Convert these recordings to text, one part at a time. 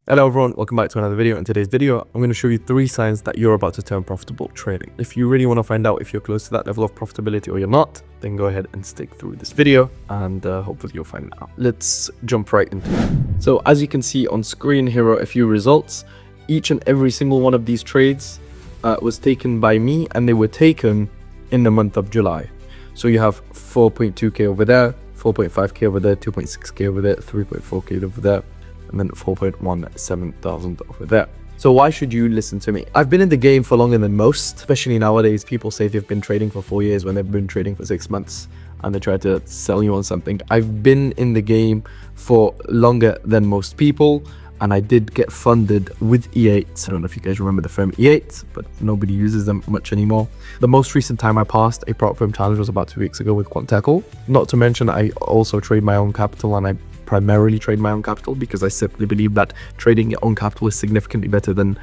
Hello everyone, welcome back to another video. In today's video, I'm going to show you 3 signs that you're about to turn profitable trading. If you really want to find out if you're close to that level of profitability or you're not, then go ahead and stick through this video and hopefully you'll find out. Let's jump right into it. So as you can see on screen, here are a few results. Each and every single one of these trades was taken by me, and they were taken in the month of July. So you have 4.2k over there, 4.5k over there, 2.6k over there, 3.4k over there, and then 4.17 thousand over there. So why should you listen to me? I've been in the game for longer than most, especially nowadays. People say they've been trading for 4 years when they've been trading for 6 months, and they try to sell you on something. I've been in the game for longer than most people, and I did get funded with E8. I don't know if you guys remember the firm E8, but nobody uses them much anymore. The most recent time I passed a prop firm challenge was about 2 weeks ago with Quanteco. Not to mention, I also trade my own capital, and I primarily trade my own capital because I simply believe that trading your own capital is significantly better than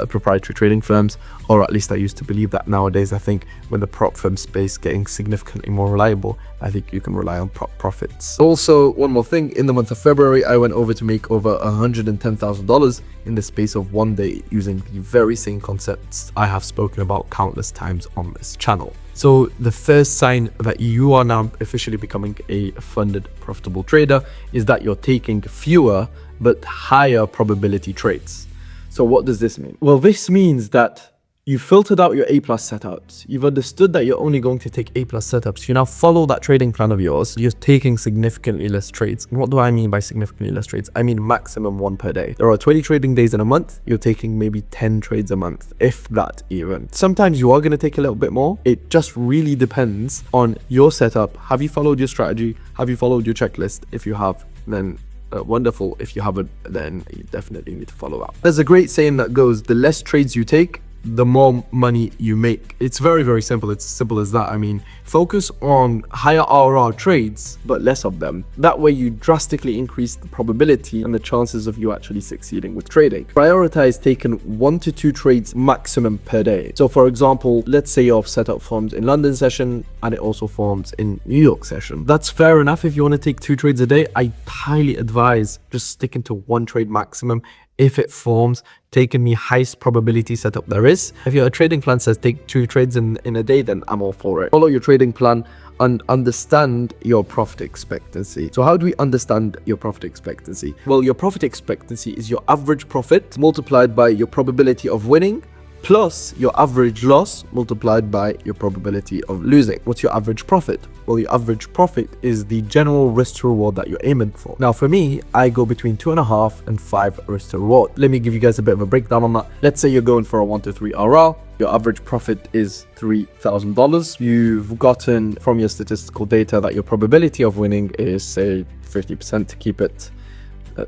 proprietary trading firms, or at least I used to believe that. Nowadays, I think with the prop firm space getting significantly more reliable, I think you can rely on prop profits. Also, one more thing, in the month of February, I went over to make over $110,000 in the space of 1 day using the very same concepts I have spoken about countless times on this channel. So the first sign that you are now officially becoming a funded profitable trader is that you're taking fewer but higher probability trades. So what does this mean? Well, this means that you filtered out your A+ setups. You've understood that you're only going to take A+ setups. You now follow that trading plan of yours. You're taking significantly less trades. And what do I mean by significantly less trades? I mean maximum 1 per day. There are 20 trading days in a month. You're taking maybe 10 trades a month, if that even. Sometimes you are going to take a little bit more. It just really depends on your setup. Have you followed your strategy? Have you followed your checklist? If you have, then wonderful. If you haven't, then you definitely need to follow up. There's a great saying that goes, the less trades you take, the more money you make. It's very, very simple. It's as simple as that. I mean, focus on higher RR trades, but less of them. That way you drastically increase the probability and the chances of you actually succeeding with trading. Prioritize taking 1 to 2 trades maximum per day. So for example, let's say your setup forms in London session and it also forms in New York session. That's fair enough. If you want to take 2 trades a day, I highly advise just sticking to 1 trade maximum. If it forms, taking the highest probability setup there is. If your trading plan says take 2 trades in a day, then I'm all for it. Follow your trading plan and understand your profit expectancy. So how do we understand your profit expectancy? Well, your profit expectancy is your average profit multiplied by your probability of winning plus your average loss multiplied by your probability of losing. What's your average profit? Well, your average profit is the general risk to reward that you're aiming for. Now, for me, I go between 2.5 and 5 risk to reward. Let me give you guys a bit of a breakdown on that. Let's say you're going for a 1 to 3 RR. Your average profit is $3,000. You've gotten from your statistical data that your probability of winning is, say, 50% to keep it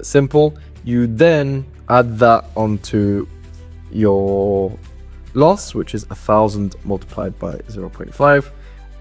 simple. You then add that onto your loss, which is 1,000 multiplied by 0.5,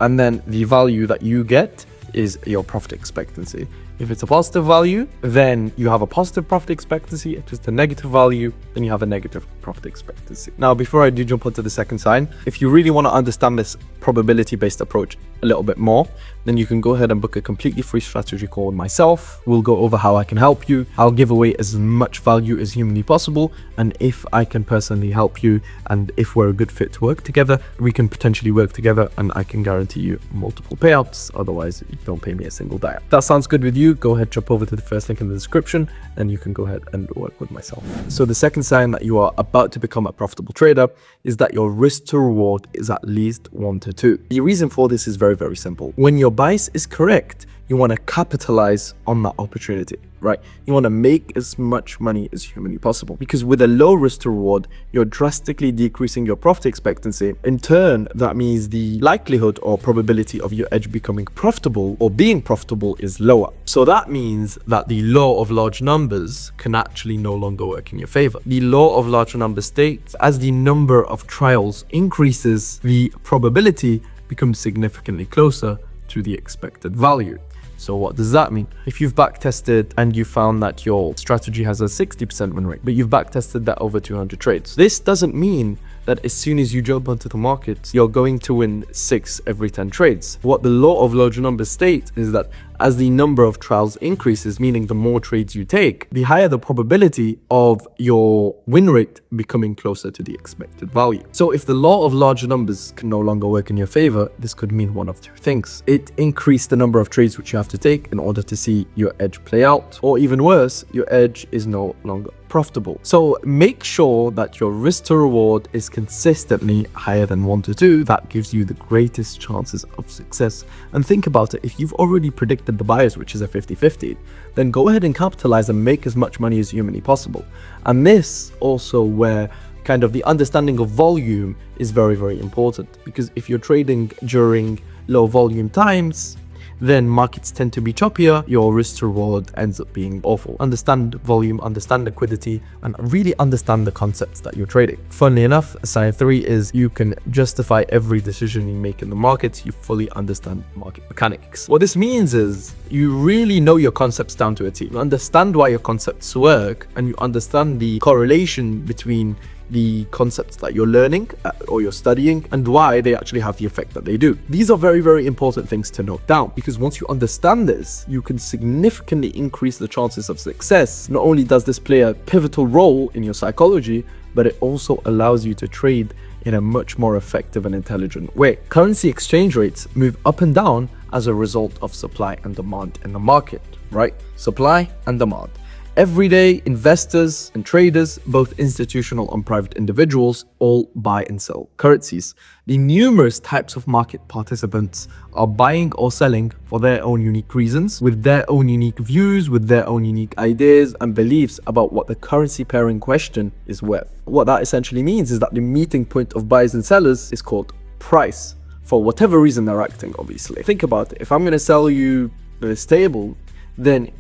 and then the value that you get is your profit expectancy. If it's a positive value, then you have a positive profit expectancy. If it's a negative value, then you have a negative profit expectancy. Now, before I do jump onto the second sign, if you really want to understand this probability-based approach a little bit more, then you can go ahead and book a completely free strategy call with myself. We'll go over how I can help you. I'll give away as much value as humanly possible. And if I can personally help you, and if we're a good fit to work together, we can potentially work together and I can guarantee you multiple payouts. Otherwise, you don't pay me a single dime. If that sounds good with you, go ahead, jump over to the first link in the description and you can go ahead and work with myself. So the second sign that you are about to become a profitable trader is that your risk to reward is at least 1 to 2. The reason for this is very, very simple. When your bias is correct, you want to capitalize on that opportunity, right? You want to make as much money as humanly possible, because with a low risk to reward, you're drastically decreasing your profit expectancy. In turn, that means the likelihood or probability of your edge becoming profitable or being profitable is lower. So that means that the law of large numbers can actually no longer work in your favor. The law of large numbers states as the number of trials increases, the probability becomes significantly closer to the expected value. So what does that mean? If you've backtested and you found that your strategy has a 60% win rate, but you've backtested that over 200 trades, this doesn't mean that as soon as you jump onto the market, you're going to win 6 every 10 trades. What the law of large numbers states is that as the number of trials increases, meaning the more trades you take, the higher the probability of your win rate becoming closer to the expected value. So if the law of large numbers can no longer work in your favor, this could mean one of two things. It increased the number of trades which you have to take in order to see your edge play out, or even worse, your edge is no longer profitable. So make sure that your risk to reward is consistently higher than 1 to 2. That gives you the greatest chances of success. And think about it, if you've already predicted the buyers, which is a 50-50, then go ahead and capitalize and make as much money as humanly possible. And this also where kind of the understanding of volume is very, very important, because if you're trading during low volume times, then markets tend to be choppier, your risk to reward ends up being awful. Understand volume, understand liquidity, and really understand the concepts that you're trading. Funnily enough, sign 3 is you can justify every decision you make in the market. You fully understand market mechanics. What this means is you really know your concepts down to a T. You understand why your concepts work, and you understand the correlation between the concepts that you're learning or you're studying and why they actually have the effect that they do. These are very, very important things to note down, because once you understand this, you can significantly increase the chances of success. Not only does this play a pivotal role in your psychology, but it also allows you to trade in a much more effective and intelligent way. Currency exchange rates move up and down as a result of supply and demand in the market, right? Supply and demand. Everyday investors and traders, both institutional and private individuals, all buy and sell currencies. The numerous types of market participants are buying or selling for their own unique reasons, with their own unique views, with their own unique ideas and beliefs about what the currency pair in question is worth. What that essentially means is that the meeting point of buyers and sellers is called price, for whatever reason they're acting, obviously. Think about it. If I'm going to sell you this table, then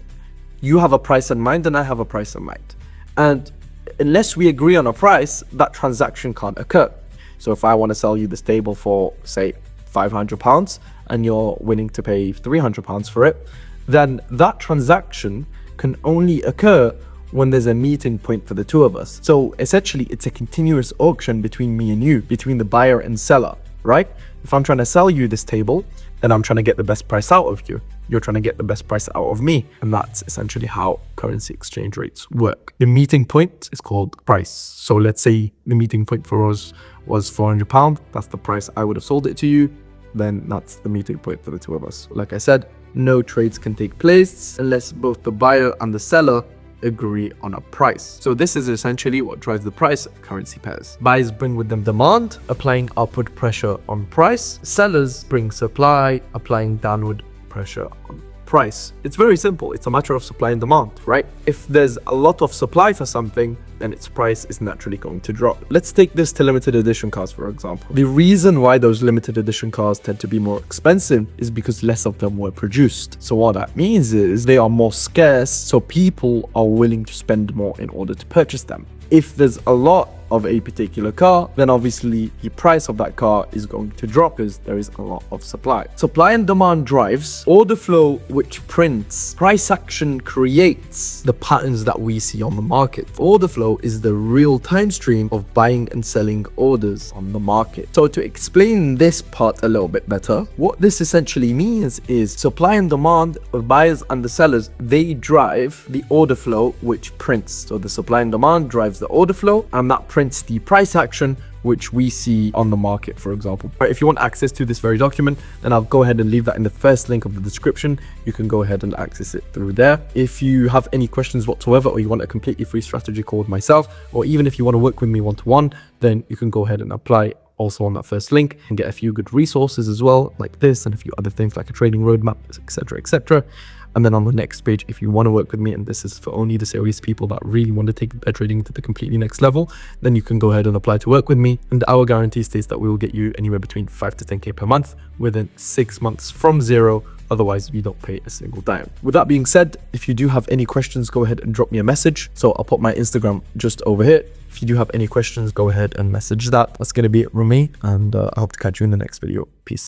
you have a price in mind and I have a price in mind. And unless we agree on a price, that transaction can't occur. So if I want to sell you this table for, say, £500 and you're willing to pay £300 for it, then that transaction can only occur when there's a meeting point for the two of us. So essentially, it's a continuous auction between me and you, between the buyer and seller, right? If I'm trying to sell you this table, then I'm trying to get the best price out of you. You're trying to get the best price out of me. And that's essentially how currency exchange rates work. The meeting point is called price. So let's say the meeting point for us was £400. That's the price I would have sold it to you. Then that's the meeting point for the two of us. Like I said, no trades can take place unless both the buyer and the seller agree on a price. So this is essentially what drives the price of currency pairs. Buyers bring with them demand, applying upward pressure on price. Sellers bring supply, applying downward pressure on price. It's very simple. It's a matter of supply and demand, right? If there's a lot of supply for something, then its price is naturally going to drop. Let's take this to limited edition cars, for example. The reason why those limited edition cars tend to be more expensive is because less of them were produced. So what that means is they are more scarce, so people are willing to spend more in order to purchase them. If there's a lot of a particular car, then obviously the price of that car is going to drop because there is a lot of supply. Supply and demand drives order flow, which prints. Price action creates the patterns that we see on the market. Order flow is the real-time stream of buying and selling orders on the market. So to explain this part a little bit better, what this essentially means is supply and demand of buyers and the sellers, they drive the order flow, which prints. So the supply and demand drives the order flow, and that prints the price action which we see on the market, for example. If you want access to this very document, then I'll go ahead and leave that in the first link of the description. You can go ahead and access it through there. If you have any questions whatsoever, or you want a completely free strategy call with myself, or even if you want to work with me one-to-one, then you can go ahead and apply also on that first link and get a few good resources as well, like this and a few other things like a trading roadmap, etc., etc. And then on the next page, if you want to work with me, and this is for only the serious people that really want to take their trading to the completely next level, then you can go ahead and apply to work with me. And our guarantee states that we will get you anywhere between 5 to 10K per month within 6 months from zero. Otherwise, we don't pay a single dime. With that being said, if you do have any questions, go ahead and drop me a message. So I'll put my Instagram just over here. If you do have any questions, go ahead and message that. That's going to be it from me. And I hope to catch you in the next video. Peace.